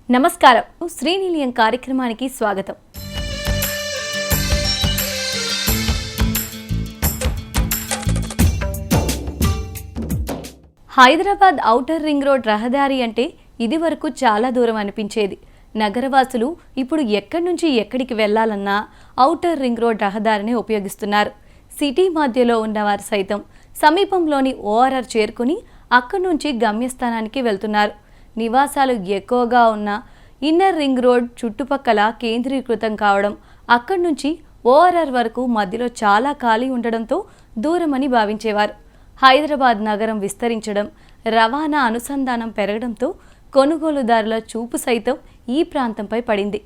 నమస్కారం. శ్రీనిలయం కార్యక్రమానికి స్వాగతం. హైదరాబాద్ ఔటర్ రింగ్ రోడ్ రహదారి అంటే ఇది వరకు చాలా దూరం అనిపించేది. నగరవాసులు ఇప్పుడు ఎక్కడి నుంచి ఎక్కడికి వెళ్లాలన్నా ఔటర్ రింగ్ రోడ్ రహదారిని ఉపయోగిస్తున్నారు. సిటీ మధ్యలో ఉన్నవారు సైతం సమీపంలోని ఓఆర్ఆర్ చేరుకుని అక్కడి నుంచి గమ్యస్థానానికి వెళ్తున్నారు. నివాసాలు ఎక్కువగా ఉన్న ఇన్నర్ రింగ్ రోడ్ చుట్టుపక్కల కేంద్రీకృతం కావడం, అక్కడి నుంచి ఓఆర్ఆర్ వరకు మధ్యలో చాలా ఖాళీ ఉండడంతో దూరమని భావించేవారు. హైదరాబాద్ నగరం విస్తరించడం, రవాణా అనుసంధానం పెరగడంతో కొనుగోలుదారుల చూపు సైతం ఈ ప్రాంతంపై పడింది.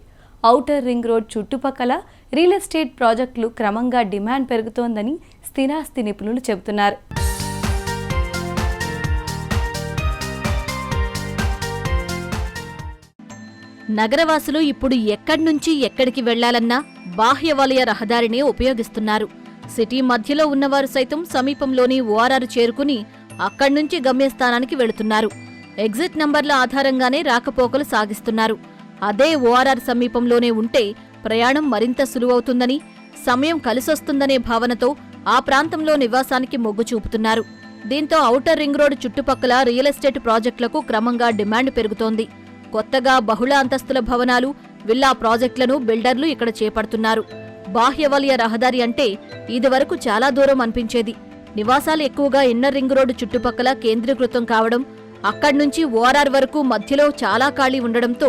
ఔటర్ రింగ్ రోడ్ చుట్టుపక్కల రియల్ ఎస్టేట్ ప్రాజెక్టులు క్రమంగా డిమాండ్ పెరుగుతోందని స్థిరాస్తి నిపుణులు చెబుతున్నారు. నగరవాసులు ఇప్పుడు ఎక్కడి నుంచి ఎక్కడికి వెళ్లాలన్నా బాహ్య వలయ రహదారినే ఉపయోగిస్తున్నారు. సిటీ మధ్యలో ఉన్నవారు సైతం సమీపంలోని ఓఆర్ఆర్ చేరుకుని అక్కడి నుంచి గమ్యస్థానానికి వెళుతున్నారు. ఎగ్జిట్ నంబర్ల ఆధారంగానే రాకపోకలు సాగిస్తున్నారు. అదే ఓఆర్ఆర్ సమీపంలోనే ఉంటే ప్రయాణం మరింత సులువవుతుందని, సమయం కలిసొస్తుందనే భావనతో ఆ ప్రాంతంలో నివాసానికి మొగ్గు చూపుతున్నారు. దీంతో ఔటర్ రింగ్ రోడ్ చుట్టుపక్కల రియల్ ఎస్టేట్ ప్రాజెక్టులకు క్రమంగా డిమాండ్ పెరుగుతోంది. కొత్తగా బహుళ అంతస్తుల భవనాలు, విల్లా ప్రాజెక్టులను బిల్డర్లు ఇక్కడ చేపడుతున్నారు. బాహ్య వలయ రహదారి అంటే ఇదివరకు చాలా దూరం అనిపించేది. నివాసాలు ఎక్కువగా ఇన్నర్ రింగ్ రోడ్డు చుట్టుపక్కల కేంద్రీకృతం కావడం, అక్కడ్నుంచి ఓఆర్ఆర్ వరకు మధ్యలో చాలా ఖాళీ ఉండడంతో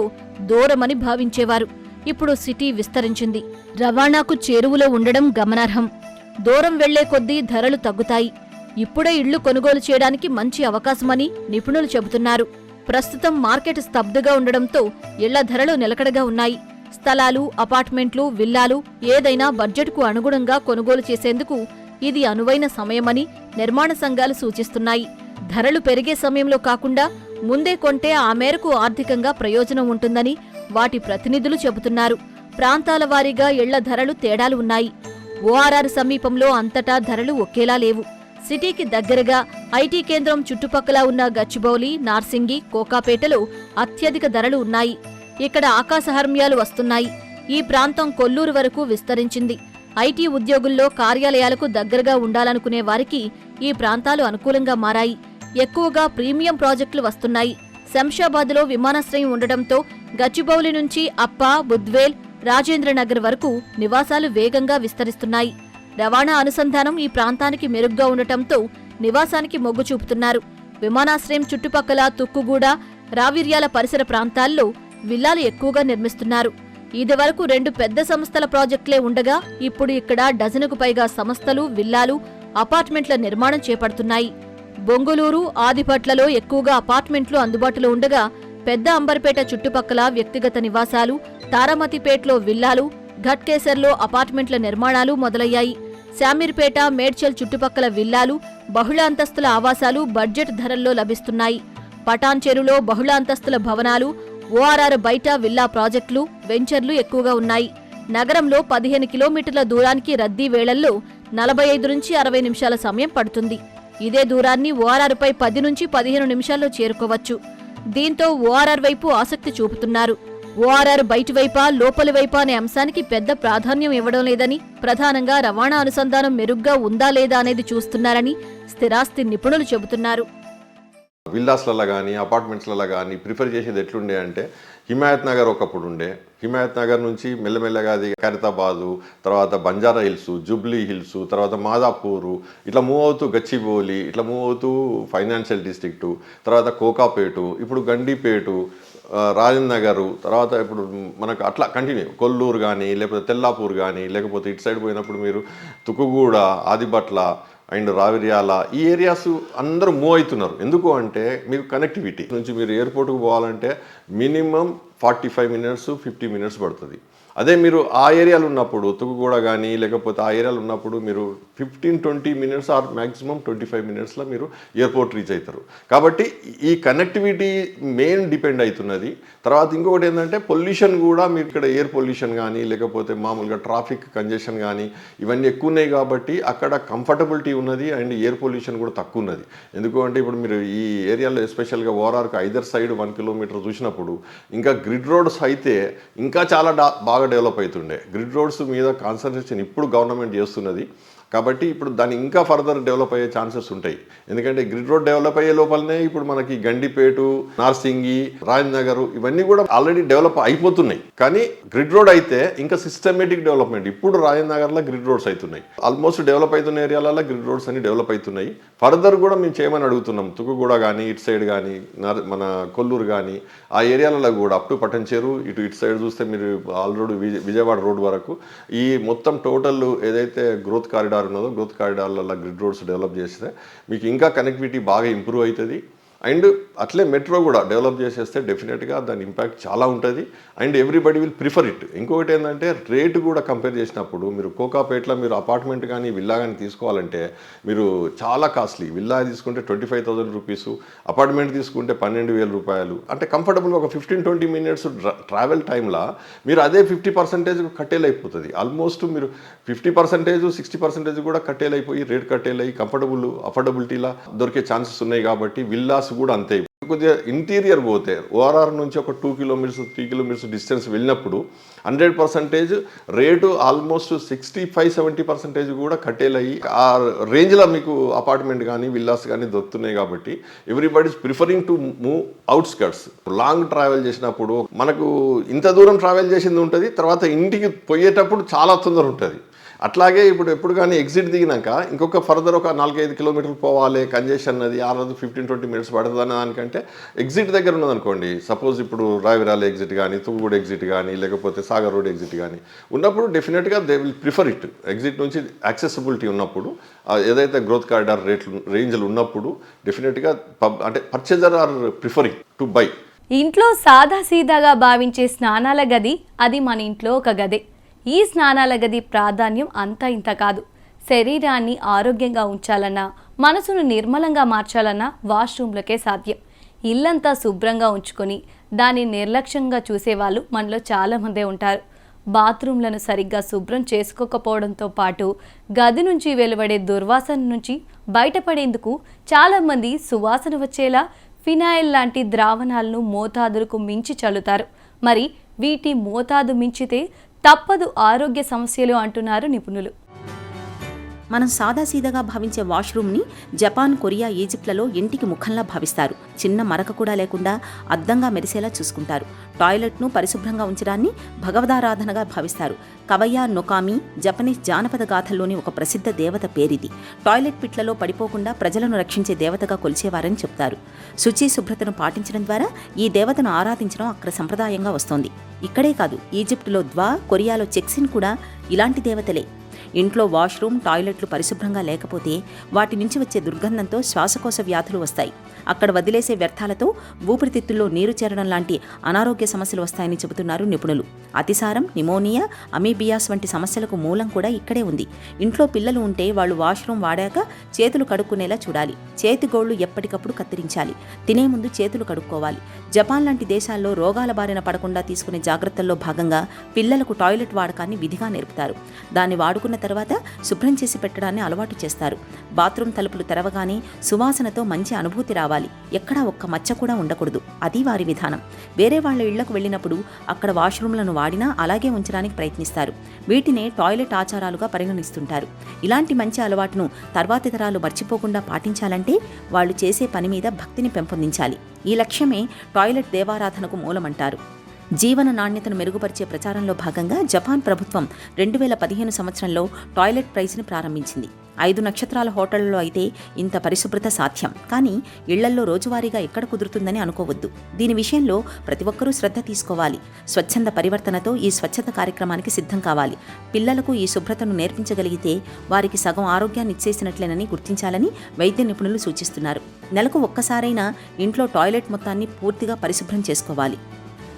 దూరమని భావించేవారు. ఇప్పుడు సిటీ విస్తరించింది. రవాణాకు చేరువలో ఉండడం గమనార్హం. దూరం వెళ్లే కొద్దీ ధరలు తగ్గుతాయి. ఇప్పుడే ఇళ్లు కొనుగోలు చేయడానికి మంచి అవకాశమని నిపుణులు చెబుతున్నారు. ప్రస్తుతం మార్కెట్ స్తబ్దుగా ఉండడంతో ఇళ్ల ధరలు నిలకడగా ఉన్నాయి. స్థలాలు, అపార్ట్మెంట్లు, విల్లాలు ఏదైనా బడ్జెట్కు అనుగుణంగా కొనుగోలు చేసేందుకు ఇది అనువైన సమయమని నిర్మాణ సంఘాలు సూచిస్తున్నాయి. ధరలు పెరిగే సమయంలో కాకుండా ముందే కొంటే ఆ మేరకు ఆర్థికంగా ప్రయోజనం ఉంటుందని వాటి ప్రతినిధులు చెబుతున్నారు. ప్రాంతాల వారీగా ఇళ్ల ధరలు తేడాలు ఉన్నాయి. ఓఆర్ఆర్ సమీపంలో అంతటా ధరలు ఒకేలా లేవు. సిటీకి దగ్గరగా ఐటీ కేంద్రం చుట్టుపక్కల ఉన్న గచ్చిబౌలి, నార్సింగి, కోకాపేటలో అత్యధిక ధరలు ఉన్నాయి. ఇక్కడ ఆకాశహర్మ్యాలు వస్తున్నాయి. ఈ ప్రాంతం కొల్లూరు వరకు విస్తరించింది. ఐటీ ఉద్యోగుల్లో కార్యాలయాలకు దగ్గరగా ఉండాలనుకునే వారికి ఈ ప్రాంతాలు అనుకూలంగా మారాయి. ఎక్కువగా ప్రీమియం ప్రాజెక్టులు వస్తున్నాయి. శంషాబాద్లో విమానాశ్రయం ఉండటంతో గచ్చిబౌలి నుంచి అప్ప, బుద్వేల్, రాజేంద్రనగర్ వరకు నివాసాలు వేగంగా విస్తరిస్తున్నాయి. రవాణా అనుసంధానం ఈ ప్రాంతానికి మెరుగ్గా ఉండటంతో నివాసానికి మొగ్గు చూపుతున్నారు. విమానాశ్రయం చుట్టుపక్కల తుక్కుగూడ, రావిర్యాల పరిసర ప్రాంతాల్లో విల్లాలు ఎక్కువగా నిర్మిస్తున్నారు. ఇదివరకు 2 పెద్ద సంస్థల ప్రాజెక్టులే ఉండగా ఇప్పుడు ఇక్కడ డజనుకు పైగా సంస్థలు, విల్లాలు, అపార్ట్మెంట్ల నిర్మాణం చేపడుతున్నాయి. బొంగులూరు, ఆదిపట్లలో ఎక్కువగా అపార్ట్మెంట్లు అందుబాటులో ఉండగా పెద్ద అంబర్పేట చుట్టుపక్కల వ్యక్తిగత నివాసాలు, తారామతిపేటలో విల్లాలు, ఘట్కేసర్లో అపార్ట్మెంట్ల నిర్మాణాలు మొదలయ్యాయి. శామీర్పేట, మేడ్చల్ చుట్టుపక్కల విల్లాలు, బహుళ అంతస్తుల ఆవాసాలు బడ్జెట్ ధరల్లో లభిస్తున్నాయి. పటాన్ చెరులో బహుళ అంతస్తుల భవనాలు, ఓఆర్ఆర్ బయట విల్లా ప్రాజెక్టులు, వెంచర్లు ఎక్కువగా ఉన్నాయి. నగరంలో 15 కిలోమీటర్ల దూరానికి రద్దీ వేళల్లో 45 నుంచి 60 నిమిషాల సమయం పడుతుంది. ఇదే దూరాన్ని ఓఆర్ఆర్పై 10 నుంచి 15 నిమిషాల్లో చేరుకోవచ్చు. దీంతో ఓఆర్ఆర్ వైపు ఆసక్తి చూపుతున్నారు. ఓఆర్ఆర్ బయటి వైపా, లోపలి వైపా అనే అంశానికి పెద్ద ప్రాధాన్యం ఇవ్వడం లేదని, ప్రధానంగా రవాణా అనుసంధానం మెరుగ్గా ఉందా లేదా అనేది చూస్తున్నారని స్థిరాస్తి నిపుణులు చెబుతున్నారు. విల్లాస్లలో కానీ అపార్ట్మెంట్స్లలో కానీ ప్రిఫర్ చేసేది ఎట్లుండే అంటే హిమాయత్ నగర్ ఒకప్పుడు ఉండే. హిమాయత్ నగర్ నుంచి మెల్లమెల్లగా అది ఖైరతాబాదు, తర్వాత బంజారా హిల్స్, జూబ్లీ హిల్స్, తర్వాత మాదాపూరు, ఇట్లా మూవ్ అవుతూ గచ్చిబౌలి, ఇట్లా మూవ్ అవుతూ ఫైనాన్షియల్ డిస్ట్రిక్టు, తర్వాత కోకాపేటు, ఇప్పుడు గండిపేటు, రాజేంద్ర నగరు, తర్వాత ఇప్పుడు మనకు అట్లా కంటిన్యూ కొల్లూరు కానీ, లేకపోతే తెల్లాపూర్ కానీ, లేకపోతే ఇటు సైడ్ పోయినప్పుడు మీరు తుక్కుగూడ, ఆదిబట్ల అండ్ రావిర్యాల ఈ ఏరియాస్ అందరూ మూవ్ అవుతున్నారు. ఎందుకు అంటే మీకు కనెక్టివిటీ నుంచి మీరు ఎయిర్పోర్ట్కి పోవాలంటే మినిమం 45 మినిట్స్ 50 మినిట్స్ పడుతుంది. అదే మీరు ఆ ఏరియాలో ఉన్నప్పుడు తుకుగూడ కానీ లేకపోతే ఆ ఏరియాలో ఉన్నప్పుడు మీరు 15-20 మినిట్స్ ఆర్ మ్యాక్సిమం 25 మినిట్స్లో మీరు ఎయిర్పోర్ట్ రీచ్ అవుతారు. కాబట్టి ఈ కనెక్టివిటీ మెయిన్ డిపెండ్ అవుతున్నది. తర్వాత ఇంకొకటి ఏంటంటే పొల్యూషన్ కూడా మీరు ఇక్కడ ఎయిర్ పొల్యూషన్ కానీ లేకపోతే మామూలుగా ట్రాఫిక్ కంజెషన్ కానీ ఇవన్నీ ఎక్కువ ఉన్నాయి కాబట్టి అక్కడ కంఫర్టబిలిటీ ఉన్నది అండ్ ఎయిర్ పొల్యూషన్ కూడా తక్కువ ఉన్నది. ఎందుకు అంటే ఇప్పుడు మీరు ఈ ఏరియాలో ఎస్పెషల్గా ఓఆర్ఆర్కి ఐదర్ సైడ్ 1 కిలోమీటర్ చూసినప్పుడు ఇంకా గ్రిడ్ రోడ్స్ అయితే ఇంకా చాలా బాగా డెవలప్ అవుతుండే. గ్రిడ్ రోడ్స్ మీద కాన్సన్ట్రేషన్ ఇప్పుడు గవర్నమెంట్ చేస్తున్నది కాబట్టి ఇప్పుడు దాన్ని ఇంకా ఫర్దర్ డెవలప్ అయ్యే ఛాన్సెస్ ఉంటాయి. ఎందుకంటే గ్రిడ్ రోడ్ డెవలప్ అయ్యే లోపలనే ఇప్పుడు మనకి గండిపేటు, నార్సింగి, రాజ్నగర్ ఇవన్నీ కూడా ఆల్రెడీ డెవలప్ అయిపోతున్నాయి. కానీ గ్రిడ్ రోడ్ అయితే ఇంకా సిస్టమేటిక్ డెవలప్మెంట్ ఇప్పుడు రాజనగర్లో గ్రిడ్ రోడ్స్ అవుతున్నాయి. ఆల్మోస్ట్ డెవలప్ అవుతున్న ఏరియాలలో గ్రిడ్ రోడ్స్ అన్ని డెవలప్ అవుతున్నాయి. ఫర్దర్ కూడా మేము చేయమని అడుగుతున్నాం. తుకుగూడ కానీ ఇటు సైడ్ కానీ మన కొల్లూరు కానీ ఆ ఏరియాలలో కూడా అప్ టు పట్టంచేరు ఇటు సైడ్ చూస్తే మీరు ఆల్రెడీ విజయవాడ రోడ్ వరకు ఈ మొత్తం టోటల్ ఏదైతే గ్రోత్ కారిడార్ ఉన్నదో గ్రోత్ కారిడార్లలో గ్రిడ్ రోడ్స్ డెవలప్ చేస్తే మీకు ఇంకా కనెక్టివిటీ బాగా ఇంప్రూవ్ అవుతుంది. అండ్ అట్లే మెట్రో కూడా డెవలప్ చేసేస్తే డెఫినెట్గా దాని ఇంపాక్ట్ చాలా ఉంటుంది and everybody will prefer it. ఇంకొకటి ఏంటంటే రేటు కూడా కంపేర్ చేసినప్పుడు మీరు కోకాపేటలో మీరు అపార్ట్మెంట్ కానీ విల్లా కానీ తీసుకోవాలంటే మీరు చాలా కాస్ట్లీ. విల్లా తీసుకుంటే 25,000 రూపీస్, అపార్ట్మెంట్ తీసుకుంటే 12,000 రూపాయలు. అంటే కంఫర్టబుల్గా ఒక 15-20 మినిట్స్ ట్రావెల్ టైంలో మీరు అదే 50% కట్టేలైపోతుంది. ఆల్మోస్ట్ మీరు 50%, 60% కూడా కట్టేలైపోయి రేట్ కట్టేలై అఫోర్డబిలిటీలా దొరికే ఛాన్సెస్ ఉన్నాయి. కాబట్టి విల్లాస్ కూడా అంతే. కొద్దిగా ఇంటీరియర్ పోతే ఓఆర్ఆర్ నుంచి ఒక 2 కిలోమీటర్స్ 3 కిలోమీటర్స్ డిస్టెన్స్ వెళ్ళినప్పుడు 100% రేటు ఆల్మోస్ట్ 65-70% కూడా కట్టేలయ్యి ఆ రేంజ్లో మీకు అపార్ట్మెంట్ కానీ విల్లాస్ కానీ దొరుకుతున్నాయి. కాబట్టి everybody is preferring to move outskirts. Long travel చేసినప్పుడు మనకు ఇంత దూరం ట్రావెల్ చేసింది ఉంటుంది, తర్వాత ఇంటికి పోయేటప్పుడు చాలా తొందర ఉంటుంది. అట్లాగే ఇప్పుడు ఎప్పుడు కానీ ఎగ్జిట్ దిగినాక ఇంకొక ఫర్దర్ ఒక 4-5 కిలోమీటర్లు పోవాలి, కంజెషన్ అది ఆ రోజు 15-20 మినిట్స్ పడుతుంది అన్న దానికంటే ఎగ్జిట్ దగ్గర ఉన్నదనుకోండి, సపోజ్ ఇప్పుడు రావిరాల ఎగ్జిట్ కానీ తుగుగూడ ఎగ్జిట్ కానీ లేకపోతే సాగర్ రోడ్ ఎగ్జిట్ కానీ ఉన్నప్పుడు డెఫినెట్గా they will prefer it. Exit నుంచి యాక్సెసిబిలిటీ ఉన్నప్పుడు ఏదైతే గ్రోత్ కారిడార్ రేంజ్లు ఉన్నప్పుడు డెఫినెట్గా అంటే purchaser are preferring to buy. ఇంట్లో సాదాసీదాగా భావించే స్నానాల గది అది మన ఇంట్లో ఒక గదే. ఈ స్నానాల గది ప్రాధాన్యం అంతా ఇంత కాదు. శరీరాన్ని ఆరోగ్యంగా ఉంచాలన్నా మనసును నిర్మలంగా మార్చాలన్నా వాష్రూమ్లకే సాధ్యం. ఇల్లంతా శుభ్రంగా ఉంచుకొని దాన్ని నిర్లక్ష్యంగా చూసేవాళ్ళు మనలో చాలామందే ఉంటారు. బాత్రూంలను సరిగ్గా శుభ్రం చేసుకోకపోవడంతో పాటు గది నుంచి వెలువడే దుర్వాసన నుంచి బయటపడేందుకు చాలామంది సువాసన వచ్చేలా ఫినాయిల్ లాంటి ద్రావణాలను మోతాదులకు మించి చల్లుతారు. మరి వీటి మోతాదు మించితే తప్పదు ఆరోగ్య సమస్యలు అంటున్నారు నిపుణులు. మనం సాదాసీదాగా భావించే వాష్రూమ్ని జపాన్, కొరియా, ఈజిప్ట్లలో ఇంటికి ముఖంలా భావిస్తారు. చిన్న మరక కూడా లేకుండా అద్దంగా మెరిసేలా చూసుకుంటారు. టాయిలెట్ను పరిశుభ్రంగా ఉంచడాన్ని భగవదారాధనగా భావిస్తారు. కవయ్యా నొకామి జపనీస్ జానపద గాథల్లోని ఒక ప్రసిద్ధ దేవత పేరిది. టాయిలెట్ పిట్లలో పడిపోకుండా ప్రజలను రక్షించే దేవతగా కొలిచేవారని చెప్తారు. శుచి శుభ్రతను పాటించడం ద్వారా ఈ దేవతను ఆరాధించడం అక్కడ సంప్రదాయంగా వస్తోంది. ఇక్కడే కాదు, ఈజిప్టులో ద్వా, కొరియాలో చెక్సిన్ కూడా ఇలాంటి దేవతలే. ఇంట్లో వాష్రూమ్, టాయిలెట్లు పరిశుభ్రంగా లేకపోతే వాటి నుంచి వచ్చే దుర్గంధంతో శ్వాసకోశ వ్యాధులు వస్తాయి. అక్కడ వదిలేసే వ్యర్థాలతో ఊపిరితిత్తుల్లో నీరు చేరడం లాంటి అనారోగ్య సమస్యలు వస్తాయని చెబుతున్నారు నిపుణులు. అతిసారం, నిమోనియా, అమీబియాస్ వంటి సమస్యలకు మూలం కూడా ఇక్కడే ఉంది. ఇంట్లో పిల్లలు ఉంటే వాళ్ళు వాష్రూమ్ వాడాక చేతులు కడుక్కునేలా చూడాలి. చేతిగోళ్లు ఎప్పటికప్పుడు కత్తిరించాలి. తినే ముందు చేతులు కడుక్కోవాలి. జపాన్ లాంటి దేశాల్లో రోగాల బారిన పడకుండా తీసుకునే జాగ్రత్తల్లో భాగంగా పిల్లలకు టాయిలెట్ వాడకాన్ని విధిగా నేర్పుతారు. దాన్ని వాడుకున్న తర్వాత శుభ్రం చేసి పెట్టడాన్ని అలవాటు చేస్తారు. బాత్రూమ్ తలుపులు తెరవగానే సువాసనతో మంచి అనుభూతి రావాలి. ఎక్కడా ఒక్క మచ్చ కూడా ఉండకూడదు. అది వారి విధానం. వేరే వాళ్ళ ఇళ్లకు వెళ్ళినప్పుడు అక్కడ వాష్రూమ్లను వాడినా అలాగే ఉంచడానికి ప్రయత్నిస్తారు. వీటినే టాయిలెట్ ఆచారాలుగా పరిగణిస్తుంటారు. ఇలాంటి మంచి అలవాటును తర్వాతి తరాలు మర్చిపోకుండా పాటించాలంటే వాళ్ళు చేసే పని మీద భక్తిని పెంపొందించాలి. ఈ లక్ష్యమే టాయిలెట్ దేవారాధనకు మూలమంటారు. జీవన నాణ్యతను మెరుగుపరిచే ప్రచారంలో భాగంగా జపాన్ ప్రభుత్వం 2015 సంవత్సరంలో టాయిలెట్ ప్రైజ్ని ప్రారంభించింది. 5 నక్షత్రాల హోటళ్లలో అయితే ఇంత పరిశుభ్రత సాధ్యం. కానీ ఇళ్లల్లో రోజువారీగా ఎక్కడ కుదురుతుందని అనుకోవద్దు. దీని విషయంలో ప్రతి ఒక్కరూ శ్రద్ధ తీసుకోవాలి. స్వచ్ఛంద పరివర్తనతో ఈ స్వచ్ఛత కార్యక్రమానికి సిద్ధం కావాలి. పిల్లలకు ఈ శుభ్రతను నేర్పించగలిగితే వారికి సగం ఆరోగ్యాన్ని ఇచ్చేసినట్లేనని గుర్తించాలని వైద్య నిపుణులు సూచిస్తున్నారు. నెలకు ఒక్కసారైనా ఇంట్లో టాయిలెట్ మొత్తాన్ని పూర్తిగా పరిశుభ్రం చేసుకోవాలి.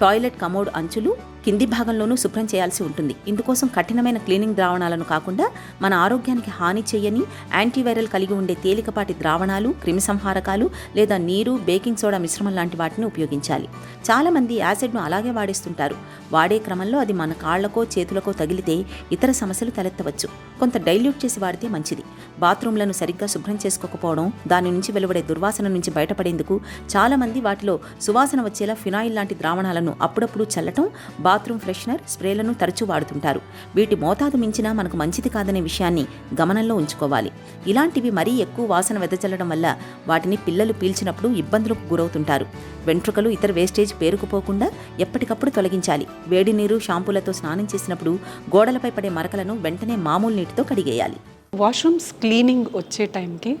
టాయిలెట్ కమోడ్ అంచులు, కింది భాగంలోనూ శుభ్రం చేయాల్సి ఉంటుంది. ఇందుకోసం కఠినమైన క్లీనింగ్ ద్రావణాలను కాకుండా మన ఆరోగ్యానికి హాని చేయని యాంటీవైరల్ కలిగి ఉండే తేలికపాటి ద్రావణాలు, క్రిమిసంహారకాలు లేదా నీరు, బేకింగ్ సోడా మిశ్రమం లాంటి వాటిని ఉపయోగించాలి. చాలామంది యాసిడ్ను అలాగే వాడేస్తుంటారు. వాడే క్రమంలో అది మన కాళ్లకో చేతులకో తగిలితే ఇతర సమస్యలు తలెత్తవచ్చు. కొంత డైల్యూట్ చేసి వాడితే మంచిది. బాత్రూంలను సరిగ్గా శుభ్రం చేసుకోకపోవడం, దాని నుంచి వెలువడే దుర్వాసన నుంచి బయటపడేందుకు చాలామంది వాటిలో సువాసన వచ్చేలా ఫినాయిల్ లాంటి ద్రావణాలను అప్పుడప్పుడు చల్లటం, బాత్రూమ్ ఫ్రెషనర్, స్ప్రేలను తరచూ వాడుతుంటారు. వీటి మోతాదు మించినా మనకు మంచిది కాదనే విషయాన్ని గమనంలో ఉంచుకోవాలి. ఇలాంటివి మరీ ఎక్కువ వాసన వెదజల్లడం వల్ల వాటిని పిల్లలు పీల్చినప్పుడు ఇబ్బందులకు గురవుతుంటారు. వెంట్రుకలు, ఇతర వేస్టేజ్ పేరుకుపోకుండా ఎప్పటికప్పుడు తొలగించాలి. వేడి నీరు, షాంపూలతో స్నానం చేసినప్పుడు గోడలపై పడే మరకలను వెంటనే మామూలు నీటితో కడిగేయాలి. వాష్రూమ్స్ క్లీనింగ్ వచ్చే టైంకి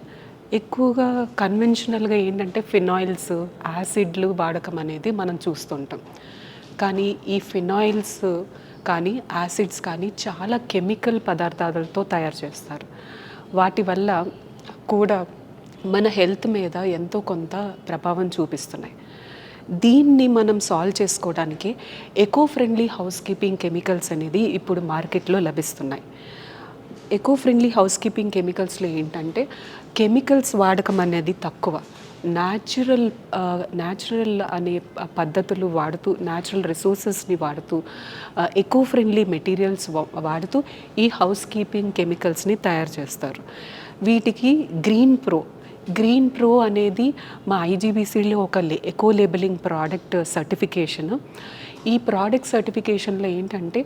ఎక్కువగా కన్వెన్షనల్గా ఏంటంటే ఫినాయిల్స్, యాసిడ్లు వాడకం అనేది మనం చూస్తుంటాం. కానీ ఈ ఫినాయిల్స్ కానీ యాసిడ్స్ కానీ చాలా కెమికల్ పదార్థాలతో తయారు చేస్తారు. వాటి వల్ల కూడా మన హెల్త్ మీద ఎంతో కొంత ప్రభావం చూపిస్తున్నాయి. దీన్ని మనం సాల్వ్ చేసుకోవడానికి echo friendly house keeping chemicals అనేది ఇప్పుడు మార్కెట్లో లభిస్తున్నాయి. ఎకో ఫ్రెండ్లీ హౌస్ కీపింగ్ కెమికల్స్లో ఏంటంటే కెమికల్స్ వాడకం అనేది తక్కువ, న్యాచురల్ అనే పద్ధతులు వాడుతూ, న్యాచురల్ రిసోర్సెస్ని వాడుతూ, ఎకో ఫ్రెండ్లీ మెటీరియల్స్ వాడుతూ ఈ హౌస్ కీపింగ్ కెమికల్స్ని తయారు చేస్తారు. వీటికి గ్రీన్ ప్రో అనేది మా ఐజీబీసీలో ఒక ఎకో లేబులింగ్ ప్రోడక్ట్ సర్టిఫికేషన్. ఈ ప్రోడక్ట్ సర్టిఫికేషన్లో ఏంటంటే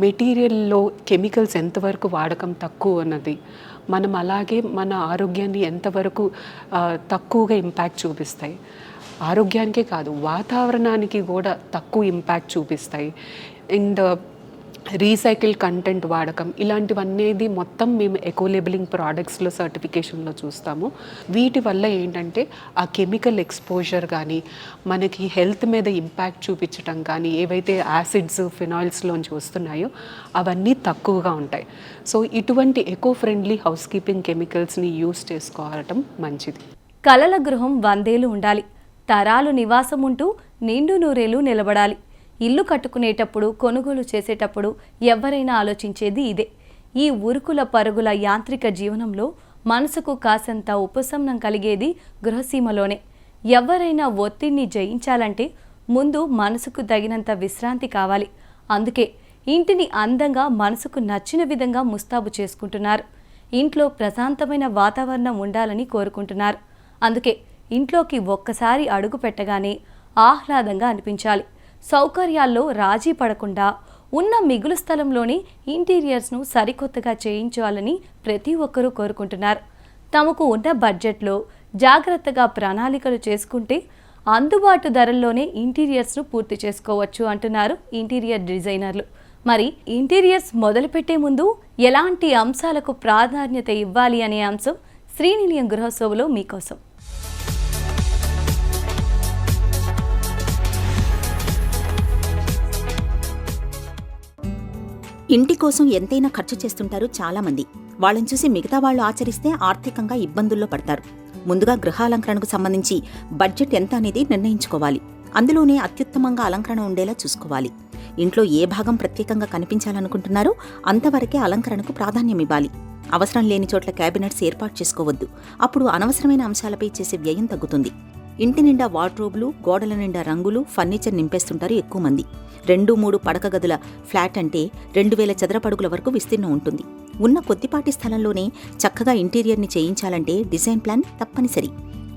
మెటీరియల్లో కెమికల్స్ ఎంతవరకు వాడకం తక్కువ అన్నది, మనం అలాగే మన ఆరోగ్యాన్ని ఎంతవరకు తక్కువగా ఇంపాక్ట్ చూపిస్తాయి, ఆరోగ్యానికే కాదు వాతావరణానికి కూడా తక్కువ ఇంపాక్ట్ చూపిస్తాయి. అండ్ రీసైకిల్ కంటెంట్ వాడకం, ఇలాంటివన్నీ మొత్తం మేము ఎకో లేబులింగ్ ప్రోడక్ట్స్లో సర్టిఫికేషన్లో చూస్తాము. వీటి వల్ల ఏంటంటే ఆ కెమికల్ ఎక్స్పోజర్ కానీ, మనకి హెల్త్ మీద ఇంపాక్ట్ చూపించడం కానీ, ఏవైతే యాసిడ్స్, ఫినాయిల్స్లోంచి వస్తున్నాయో అవన్నీ తక్కువగా ఉంటాయి. సో ఇటువంటి ఎకో ఫ్రెండ్లీ హౌస్ కీపింగ్ కెమికల్స్ని యూస్ చేసుకోవడం మంచిది. కలల గృహం 100 ఏళ్లు ఉండాలి, తరాలు నివాసం ఉంటూ నిండు నూరేళ్లు నిలబడాలి. ఇల్లు కట్టుకునేటప్పుడు, కొనుగోలు చేసేటప్పుడు ఎవరైనా ఆలోచించేది ఇదే. ఈ ఉరుకుల పరుగుల యాంత్రిక జీవనంలో మనసుకు కాసంత ఉపశమనం కలిగేది గృహసీమలోనే. ఎవరైనా ఒత్తిడిని జయించాలంటే ముందు మనసుకు తగినంత విశ్రాంతి కావాలి. అందుకే ఇంటిని అందంగా, మనసుకు నచ్చిన విధంగా ముస్తాబు చేసుకుంటున్నారు. ఇంట్లో ప్రశాంతమైన వాతావరణం ఉండాలని కోరుకుంటున్నారు. అందుకే ఇంట్లోకి ఒక్కసారి అడుగు పెట్టగానే ఆహ్లాదంగా అనిపించాలి. సౌకర్యాల్లో రాజీ పడకుండా ఉన్న మిగులు స్థలంలోనే ఇంటీరియర్స్ను సరికొత్తగా చేయించాలని ప్రతి ఒక్కరూ కోరుకుంటున్నారు. తమకు ఉన్న బడ్జెట్లో జాగ్రత్తగా ప్రణాళికలు చేసుకుంటే అందుబాటు ధరల్లోనే ఇంటీరియర్స్ను పూర్తి చేసుకోవచ్చు అంటున్నారు ఇంటీరియర్ డిజైనర్లు. మరి ఇంటీరియర్స్ మొదలుపెట్టే ముందు ఎలాంటి అంశాలకు ప్రాధాన్యత ఇవ్వాలి అనే అంశం శ్రీనిలయం గృహోత్సవంలో మీకోసం. ఇంటి కోసం ఎంతైనా ఖర్చు చేస్తుంటారు చాలామంది. వాళ్ళని చూసి మిగతా వాళ్ళు ఆచరిస్తే ఆర్థికంగా ఇబ్బందుల్లో పడతారు. ముందుగా గృహాలంకరణకు సంబంధించి బడ్జెట్ ఎంత అనేది నిర్ణయించుకోవాలి. అందులోనే అత్యుత్తమంగా అలంకరణ ఉండేలా చూసుకోవాలి. ఇంట్లో ఏ భాగం ప్రత్యేకంగా కనిపించాలనుకుంటున్నారో అంతవరకే అలంకరణకు ప్రాధాన్యం ఇవ్వాలి. అవసరం లేని చోట్ల క్యాబినెట్స్ ఏర్పాటు చేసుకోవద్దు. అప్పుడు అనవసరమైన అంశాలపై చేసే వ్యయం తగ్గుతుంది. ఇంటి నిండా వార్డ్రోబ్లు, గోడల నిండా రంగులు, ఫర్నిచర్ నింపేస్తుంటారు ఎక్కువ మంది. 2-3 పడక గదుల ఫ్లాట్ అంటే 2000 చదరపడుగుల వరకు విస్తీర్ణం ఉంటుంది. ఉన్న కొద్దిపాటి స్థలంలోనే చక్కగా ఇంటీరియర్ని చేయించాలంటే డిజైన్ ప్లాన్ తప్పనిసరి.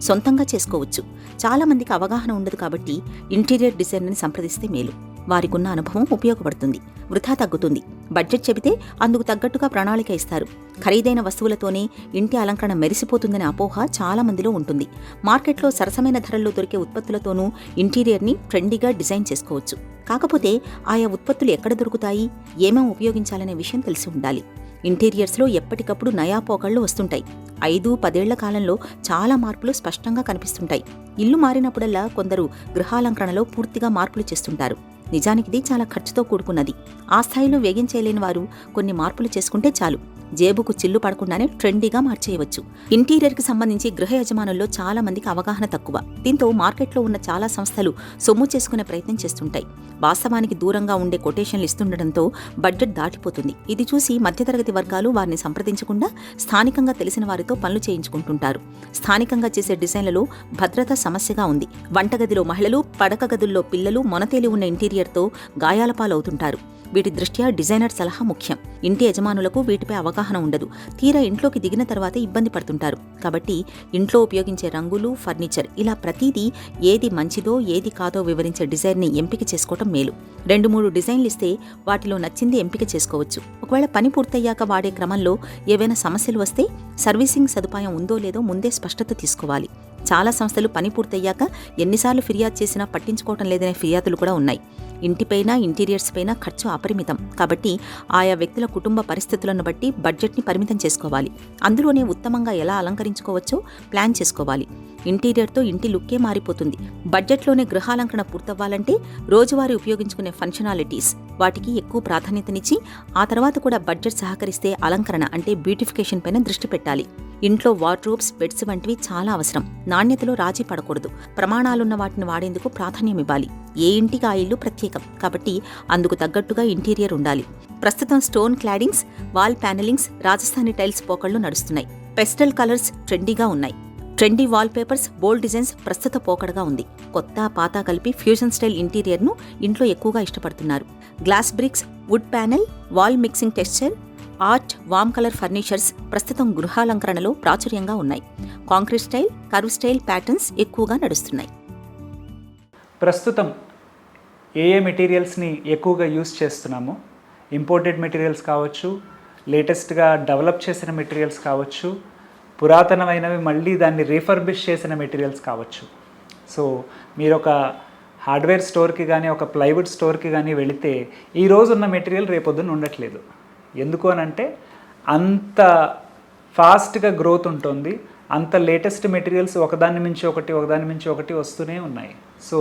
సొంతంగా చేసుకోవచ్చు. చాలామందికి అవగాహన ఉండదు కాబట్టి ఇంటీరియర్ డిజైనర్ని సంప్రదిస్తే మేలు. వారికున్న అనుభవం ఉపయోగపడుతుంది. వృధా తగ్గుతుంది. బడ్జెట్ చెబితే అందుకు తగ్గట్టుగా ప్రణాళిక ఇస్తారు. ఖరీదైన వస్తువులతోనే ఇంటి అలంకరణ మెరిసిపోతుందనే అపోహ చాలా మందిలో ఉంటుంది. మార్కెట్లో సరసమైన ధరల్లో దొరికే ఉత్పత్తులతోనూ ఇంటీరియర్ని ట్రెండీగా డిజైన్ చేసుకోవచ్చు. కాకపోతే ఆయా ఉత్పత్తులు ఎక్కడ దొరుకుతాయి, ఏమేం ఉపయోగించాలనే విషయం తెలిసి ఉండాలి. ఇంటీరియర్స్లో ఎప్పటికప్పుడు నయాపోకళ్ళు వస్తుంటాయి. 5-10 ఏళ్ల కాలంలో చాలా మార్పులు స్పష్టంగా కనిపిస్తుంటాయి. ఇల్లు మారినప్పుడల్లా కొందరు గృహాలంకరణలో పూర్తిగా మార్పులు చేస్తుంటారు. నిజానికి ఇది చాలా ఖర్చుతో కూడుకున్నది. ఆ స్థాయిలో వ్యయం చేయలేని వారు కొన్ని మార్పులు చేసుకుంటే చాలు. జేబుకు చిల్లు పడకుండానే ట్రెండీగా మార్చేయవచ్చు. ఇంటీరియర్కి సంబంధించి గృహ యజమానుల్లో చాలా మందికి అవగాహన తక్కువ. దీంతో మార్కెట్లో ఉన్న చాలా సంస్థలు సొమ్ము చేసుకునే ప్రయత్నం చేస్తుంటాయి. వాస్తవానికి దూరంగా ఉండే కొటేషన్లు ఇస్తుండటంతో బడ్జెట్ దాటిపోతుంది. ఇది చూసి మధ్యతరగతి వర్గాలు వారిని సంప్రదించకుండా స్థానికంగా తెలిసిన వారితో పనులు చేయించుకుంటుంటారు. స్థానికంగా చేసే డిజైన్లలో భద్రత సమస్యగా ఉంది. వంటగదిలో మహిళలు, పడక గదుల్లో పిల్లలు మొనతేలి ఉన్న ఇంటీరియర్తో గాయాల పాలవుతుంటారు. వీటి దృష్ట్యా డిజైనర్ సలహా ముఖ్యం. ఇంటి యజమానులకు వీటిపై అవగాహన ఉండదు. తీరా ఇంట్లోకి దిగిన తర్వాత ఇబ్బంది పడుతుంటారు. కాబట్టి ఇంట్లో ఉపయోగించే రంగులు, ఫర్నిచర్ ఇలా ప్రతిదీ ఏది మంచిదో ఏది కాదో వివరించే డిజైన్ని ఎంపిక చేసుకోవటం మేలు. 2-3 డిజైన్లు ఇస్తే వాటిలో నచ్చింది ఎంపిక చేసుకోవచ్చు. ఒకవేళ పని పూర్తయ్యాక వాడే క్రమంలో ఏవైనా సమస్యలు వస్తే సర్వీసింగ్ సదుపాయం ఉందో లేదో ముందే స్పష్టత తీసుకోవాలి. చాలా సంస్థలు పని పూర్తయ్యాక ఎన్నిసార్లు ఫిర్యాదు చేసినా పట్టించుకోవటం లేదనే ఫిర్యాదులు కూడా ఉన్నాయి. ఇంటిపైన, ఇంటీరియర్స్ పైన ఖర్చు అపరిమితం. కాబట్టి ఆయా వ్యక్తుల కుటుంబ పరిస్థితులను బట్టి బడ్జెట్ని పరిమితం చేసుకోవాలి. అందులోనే ఉత్తమంగా ఎలా అలంకరించుకోవచ్చో ప్లాన్ చేసుకోవాలి. ఇంటీరియర్తో ఇంటి లుక్కే మారిపోతుంది. బడ్జెట్లోనే గృహాలంకరణ పూర్తవ్వాలంటే రోజువారీ ఉపయోగించుకునే ఫంక్షనాలిటీస్ వాటికి ఎక్కువ ప్రాధాన్యతనిచ్చి ఆ తర్వాత కూడా బడ్జెట్ సహకరిస్తే అలంకరణ అంటే బ్యూటిఫికేషన్ పైన దృష్టి పెట్టాలి. ఇంట్లో వార్డ్రోబ్స్, బెడ్స్ వంటివి చాలా అవసరం. నాణ్యతలో రాజీ పడకూడదు. ప్రమాణాలున్న వాటిని వాడేందుకు ప్రాధాన్యం ఇవ్వాలి. ఏ ఇంటికి ఆ ఇల్లు ప్రత్యేకం కాబట్టి అందుకు తగ్గట్టుగా ఇంటీరియర్ ఉండాలి. ప్రస్తుతం stone claddings, wall panellings, Rajasthani tiles పోకళ్లు నడుస్తున్నాయి. పెస్టల్ కలర్స్ ట్రెండీగా ఉన్నాయి. Trendy wallpapers, bold designs ప్రస్తుత పోకడగా ఉంది. కొత్త పాత కలిపి ఫ్యూజన్ స్టైల్ ఇంటీరియర్ను ఇంట్లో ఎక్కువగా ఇష్టపడుతున్నారు. Glass bricks, wood panel, wall mixing texture, art, warm colour furnitures ప్రస్తుతం గృహాలంకరణలో ప్రాచుర్యంగా ఉన్నాయి. Concrete style, curve style patterns ఎక్కువగా నడుస్తున్నాయి. ప్రస్తుతం ఏ మెటీరియల్స్ని ఎక్కువగా యూస్ చేస్తున్నామో, ఇంపోర్టెడ్ మెటీరియల్స్ కావచ్చు, లేటెస్ట్గా డెవలప్ చేసిన మెటీరియల్స్ కావచ్చు, పురాతనమైనవి మళ్ళీ దాన్ని రీఫర్బిష్ చేసిన మెటీరియల్స్ కావచ్చు. సో మీరు ఒక హార్డ్వేర్ స్టోర్కి కానీ, ఒక ప్లైవుడ్ స్టోర్కి కానీ వెళితే ఈ రోజు ఉన్న మెటీరియల్ రేపొద్దున ఉండట్లేదు. ఎందుకు అనంటే అంత ఫాస్ట్గా గ్రోత్ ఉంటుంది. అంత లేటెస్ట్ మెటీరియల్స్ ఒకదాని మించి ఒకటి వస్తూనే ఉన్నాయి. సో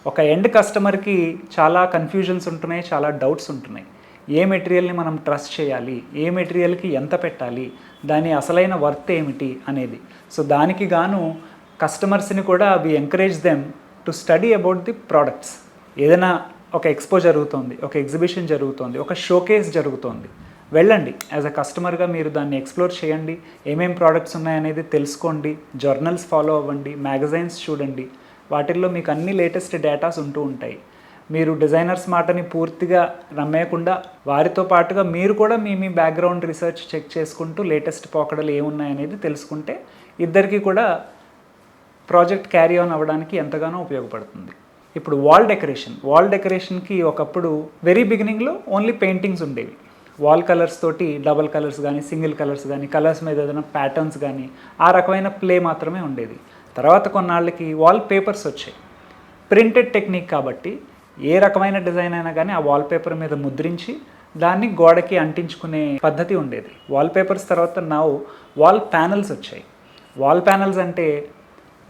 ఒక ఎండ్ కస్టమర్కి చాలా కన్ఫ్యూజన్స్ ఉంటున్నాయి, చాలా డౌట్స్ ఉంటున్నాయి. ఏ మెటీరియల్ని మనం ట్రస్ట్ చేయాలి, ఏ మెటీరియల్కి ఎంత పెట్టాలి, దాని అసలైన వర్త్ ఏమిటి అనేది. సో దానికి గాను కస్టమర్స్ని కూడా we encourage them to study about the products. ఏదైనా ఒక ఎక్స్పో జరుగుతోంది, ఒక ఎగ్జిబిషన్ జరుగుతోంది, ఒక షోకేస్ జరుగుతోంది, వెళ్ళండి. యాజ్ అ కస్టమర్గా మీరు దాన్ని ఎక్స్ప్లోర్ చేయండి. ఏమేం ప్రోడక్ట్స్ ఉన్నాయనేది తెలుసుకోండి. జర్నల్స్ ఫాలో అవ్వండి, మ్యాగజైన్స్ చూడండి. వాటిల్లో మీకు అన్ని లేటెస్ట్ డేటాస్ ఉంటూ ఉంటాయి. మీరు డిజైనర్స్ మాటని పూర్తిగా నమ్మేయకుండా వారితో పాటుగా మీరు కూడా మీ బ్యాక్గ్రౌండ్ రీసెర్చ్ చెక్ చేసుకుంటూ లేటెస్ట్ పోకడలు ఏమున్నాయనేది తెలుసుకుంటే ఇద్దరికీ కూడా ప్రాజెక్ట్ క్యారీ ఆన్ అవ్వడానికి ఎంతగానో ఉపయోగపడుతుంది. ఇప్పుడు వాల్ డెకరేషన్కి ఒకప్పుడు వెరీ బిగినింగ్లో ఓన్లీ పెయింటింగ్స్ ఉండేవి. వాల్ కలర్స్ తోటి డబల్ కలర్స్ కానీ, సింగిల్ కలర్స్ కానీ, కలర్స్ మీద ఏదైనా ప్యాటర్న్స్ కానీ ఆ రకమైన ప్లే మాత్రమే ఉండేది. తర్వాత కొన్నాళ్ళకి వాల్ పేపర్స్ వచ్చాయి. ప్రింటెడ్ టెక్నిక్ కాబట్టి ఏ రకమైన డిజైన్ అయినా కానీ ఆ వాల్ పేపర్ మీద ముద్రించి దాన్ని గోడకి అంటించుకునే పద్ధతి ఉండేది. వాల్ పేపర్స్ తర్వాత వాల్ ప్యానల్స్ వచ్చాయి. వాల్ ప్యానల్స్ అంటే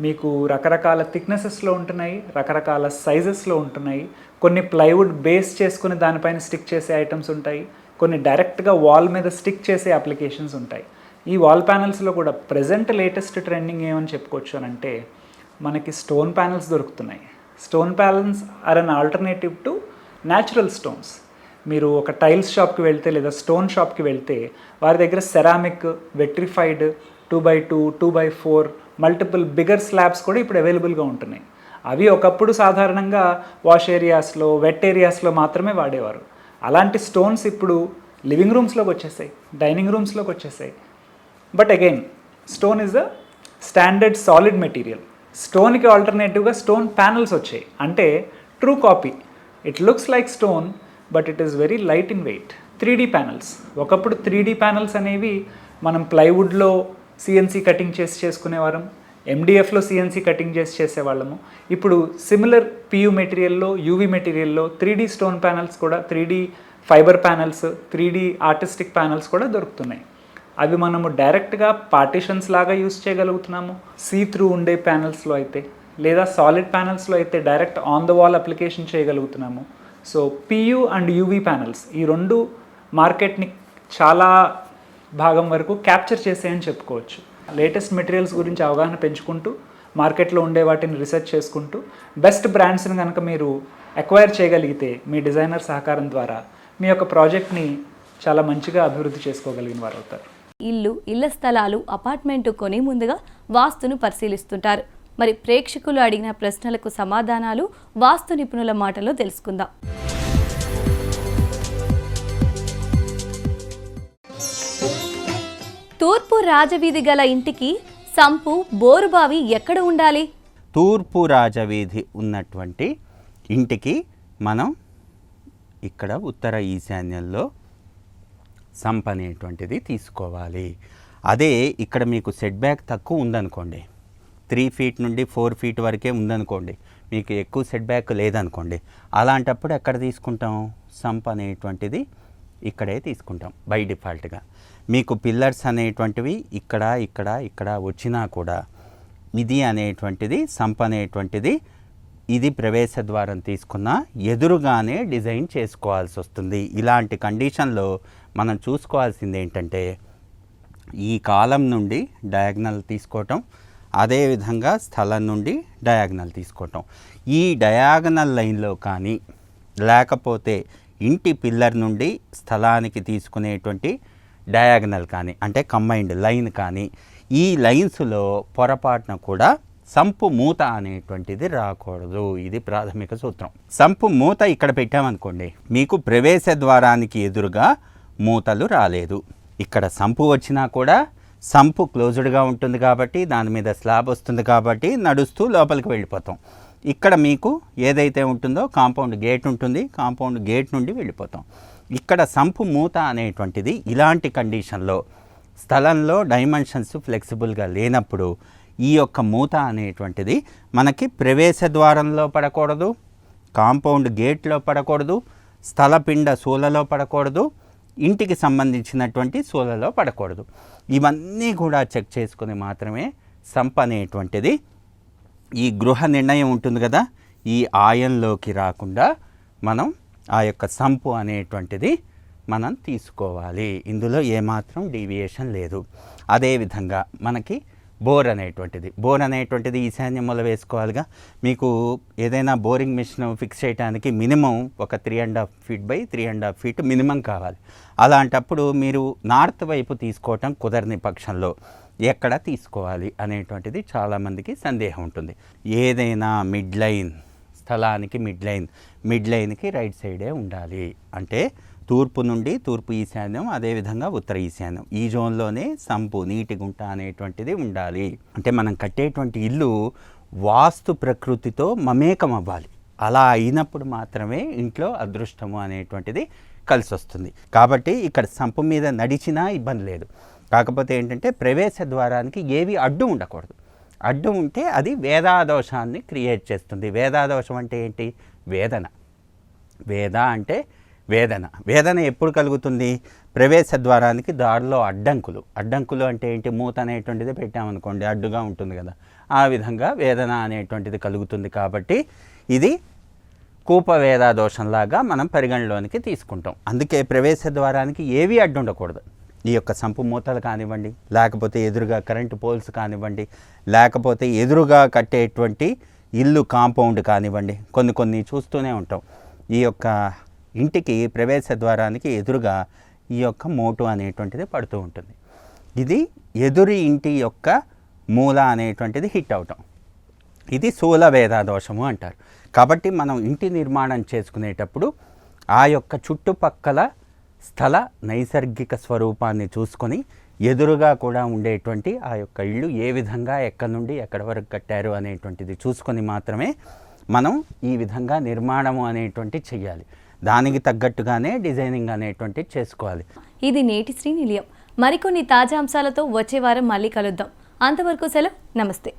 మీకు రకరకాల థిక్నెసెస్లో ఉంటున్నాయి, రకరకాల సైజెస్లో ఉంటున్నాయి. కొన్ని ప్లైవుడ్ బేస్ చేసుకుని దానిపైన స్టిక్ చేసే ఐటమ్స్ ఉంటాయి, కొన్ని డైరెక్ట్గా వాల్ మీద స్టిక్ చేసే అప్లికేషన్స్ ఉంటాయి. ఈ వాల్ ప్యానల్స్లో కూడా ప్రజెంట్ లేటెస్ట్ ట్రెండింగ్ ఏమని చెప్పుకోవచ్చు అని అంటే మనకి స్టోన్ ప్యానల్స్ దొరుకుతున్నాయి. Stone panels are an alternative to natural stones. మీరు ఒక టైల్స్ షాప్కి వెళ్తే లేదా స్టోన్ షాప్కి వెళ్తే వారి దగ్గర ceramic, vitrified, 2x2, 2x4 multiple bigger slabs కూడా ఇప్పుడు అవైలబుల్గా ఉంటున్నాయి. అవి ఒకప్పుడు సాధారణంగా వాష్ ఏరియాస్లో, వెట్ ఏరియాస్లో మాత్రమే వాడేవారు. అలాంటి స్టోన్స్ ఇప్పుడు లివింగ్ రూమ్స్లోకి వచ్చేసాయి, డైనింగ్ రూమ్స్లోకి వచ్చేసాయి. But again stone is a standard solid material. స్టోన్కి ఆల్టర్నేటివ్గా స్టోన్ ప్యానల్స్ వచ్చాయి. అంటే true copy. It looks like stone but it is very light in weight. 3D panels. ఒకప్పుడు 3D ప్యానల్స్ అనేవి మనం ప్లైవుడ్లో సిఎన్సీ కటింగ్ చేసుకునేవారం, MDFలో సిఎన్సీ కటింగ్ చేసేవాళ్ళము. ఇప్పుడు సిమిలర్ PU మెటీరియల్లో, UV మెటీరియల్లో 3D స్టోన్ ప్యానల్స్ కూడా, 3D fibre panels, 3D artistic panels కూడా దొరుకుతున్నాయి. అవి మనము డైరెక్ట్గా పార్టీషన్స్ లాగా యూస్ చేయగలుగుతున్నాము సీ త్రూ ఉండే ప్యానల్స్లో అయితే, లేదా సాలిడ్ ప్యానల్స్లో అయితే direct on the wall application చేయగలుగుతున్నాము. So PU and UV panels ఈ రెండు మార్కెట్ని చాలా భాగం వరకు క్యాప్చర్ చేసాయని చెప్పుకోవచ్చు. లేటెస్ట్ మెటీరియల్స్ గురించి అవగాహన పెంచుకుంటూ మార్కెట్లో ఉండే వాటిని రీసెర్చ్ చేసుకుంటూ బెస్ట్ బ్రాండ్స్ని కనుక మీరు అక్వైర్ చేయగలిగితే మీ డిజైనర్ సహకారం ద్వారా మీ యొక్క ప్రాజెక్ట్ని చాలా మంచిగా అభివృద్ధి చేసుకోగలిగిన వారు అవుతారు. ఇళ్ల స్థలాలు, అపార్ట్మెంటు కొని ముందుగా వాస్తును పరిశీలిస్తుంటారు. మరి ప్రేక్షకులు అడిగిన ప్రశ్నలకు సమాధానాలు వాస్తు నిపుణుల మాటలో తెలుసుకుందాం. తూర్పు రాజవీధి గల ఇంటికి సంపు, బోరుబావి ఎక్కడ ఉండాలి? తూర్పు రాజవీధి ఉన్నటువంటి ఇంటికి మనం ఇక్కడ ఉత్తర ఈశాన్యంలో సంప్ అనేటువంటిది తీసుకోవాలి. అదే ఇక్కడ మీకు సెట్ బ్యాక్ తక్కువ ఉందనుకోండి, 3 ఫీట్ నుండి 4 ఫీట్ వరకే ఉందనుకోండి, మీకు ఎక్కువ సెట్ బ్యాక్ లేదనుకోండి, అలాంటప్పుడు ఎక్కడ తీసుకుంటాం? సంప్ అనేటువంటిది ఇక్కడే తీసుకుంటాం బై డిఫాల్ట్గా. మీకు పిల్లర్స్ అనేటువంటివి ఇక్కడ ఇక్కడ ఇక్కడ వచ్చినా కూడా ఇది అనేటువంటిది సంప్ అనేటువంటిది ఇది ప్రవేశ ద్వారం తీసుకున్న ఎదురుగానే డిజైన్ చేసుకోవాల్సి వస్తుంది. ఇలాంటి కండిషన్లో మనం చూసుకోవాల్సింది ఏంటంటే ఈ కాలం నుండి డయాగ్నల్ తీసుకోవటం, అదేవిధంగా స్థలం నుండి డయాగ్నల్ తీసుకోవటం. ఈ డయాగ్నల్ లైన్లో కానీ లేకపోతే ఇంటి పిల్లర్ నుండి స్థలానికి తీసుకునేటువంటి డయాగ్నల్ కానీ అంటే కంబైన్డ్ లైన్ కానీ ఈ లైన్స్లో పొరపాటున కూడా సంపు మూత అనేటువంటిది రాకూడదు. ఇది ప్రాథమిక సూత్రం. సంపు మూత ఇక్కడ పెట్టామనుకోండి, మీకు ప్రవేశ ద్వారానికి ఎదురుగా మూతలు రాలేదు. ఇక్కడ సంపు వచ్చినా కూడా సంపు క్లోజ్డ్గా ఉంటుంది కాబట్టి దాని మీద స్లాబ్ వస్తుంది కాబట్టి నడుస్తూ లోపలికి వెళ్ళిపోతాం. ఇక్కడ మీకు ఏదైతే ఉంటుందో కాంపౌండ్ గేట్ ఉంటుంది, కాంపౌండ్ గేట్ నుండి వెళ్ళిపోతాం. ఇక్కడ సంపు మూత అనేటువంటిది ఇలాంటి కండిషన్లో స్థలంలో డైమెన్షన్స్ ఫ్లెక్సిబుల్గా లేనప్పుడు ఈ యొక్క మూత అనేటువంటిది మనకి ప్రవేశ ద్వారంలో పడకూడదు, కాంపౌండ్ గేట్లో పడకూడదు, స్థలపిండ సూలలో పడకూడదు, ఇంటికి సంబంధించినటువంటి సూలలో పడకూడదు. ఇవన్నీ కూడా చెక్ చేసుకుని మాత్రమే సంప్ అనేటువంటిది ఈ గృహ నిర్ణయం ఉంటుంది కదా, ఈ ఆయంలోకి రాకుండా మనం ఆ యొక్క సంపు అనేటువంటిది మనం తీసుకోవాలి. ఇందులో ఏమాత్రం డీవియేషన్ లేదు. అదేవిధంగా మనకి బోర్ అనేటువంటిది ఈశాన్య మూల వేసుకోవాలిగా. మీకు ఏదైనా బోరింగ్ మిషన్ ఫిక్స్ చేయడానికి మినిమం ఒక 3.5 ఫీట్ బై 3.5 ఫీట్ మినిమం కావాలి. అలాంటప్పుడు మీరు నార్త్ వైపు తీసుకోవటం కుదరని పక్షంలో ఎక్కడ తీసుకోవాలి అనేటువంటిది చాలామందికి సందేహం ఉంటుంది. ఏదైనా మిడ్ లైన్ స్థలానికి మిడ్ లైన్కి రైట్ సైడే ఉండాలి. అంటే తూర్పు నుండి తూర్పు ఈశాన్యం, అదేవిధంగా ఉత్తర ఈశాన్యం ఈ జోన్లోనే సంపు నీటి గుంట అనేటువంటిది ఉండాలి. అంటే మనం కట్టేటువంటి ఇల్లు వాస్తు ప్రకృతితో మమేకం అవ్వాలి. అలా అయినప్పుడు మాత్రమే ఇంట్లో అదృష్టము అనేటువంటిది కలిసి వస్తుంది. కాబట్టి ఇక్కడ సంపు మీద నడిచినా ఇబ్బంది లేదు. కాకపోతే ఏంటంటే ప్రవేశ ద్వారానికి ఏవి అడ్డు ఉండకూడదు. అడ్డు ఉంటే అది వేదాదోషాన్ని క్రియేట్ చేస్తుంది. వేదాదోషం అంటే ఏంటి? వేదన. అంటే వేదన ఎప్పుడు కలుగుతుంది? ప్రవేశ ద్వారానికి దారిలో అడ్డంకులు అంటే ఏంటి? మూత అనేటువంటిది పెట్టామనుకోండి, అడ్డుగా ఉంటుంది కదా, ఆ విధంగా వేదన అనేటువంటిది కలుగుతుంది. కాబట్టి ఇది కూపవేద దోషంలాగా మనం పరిగణలోనికి తీసుకుంటాం. అందుకే ప్రవేశ ద్వారానికి ఏవి అడ్డు ఉండకూడదు. ఈ యొక్క సంపు మూతలు కానివ్వండి, లేకపోతే ఎదురుగా కరెంటు పోల్స్ కానివ్వండి, లేకపోతే ఎదురుగా కట్టేటువంటి ఇల్లు కాంపౌండ్ కానివ్వండి, కొన్ని చూస్తూనే ఉంటాం. ఈ యొక్క ఇంటికి ప్రవేశ ద్వారానికి ఎదురుగా ఈ యొక్క మోటు అనేటువంటిది పడుతూ ఉంటుంది. ఇది ఎదురి ఇంటి యొక్క మూల అనేటువంటిది హిట్ అవటం. ఇది స్థూల వేదాదోషము అంటారు. కాబట్టి మనం ఇంటి నిర్మాణం చేసుకునేటప్పుడు ఆ యొక్క చుట్టుపక్కల స్థల నైసర్గిక స్వరూపాన్ని చూసుకొని ఎదురుగా కూడా ఉండేటువంటి ఆ యొక్క ఇల్లు ఏ విధంగా ఎక్కడి నుండి ఎక్కడి వరకు కట్టారు అనేటువంటిది చూసుకొని మాత్రమే మనం ఈ విధంగా నిర్మాణము అనేటువంటి చెయ్యాలి. దానికి తగ్గట్టుగానే డిజైనింగ్ అనేటువంటి చేసుకోవాలి. ఇది నేటి శ్రీ నిలయం. మరికొన్ని తాజా అంశాలతో వచ్చే వారం మళ్ళీ కలుద్దాం. అంతవరకు సెలవు. నమస్తే.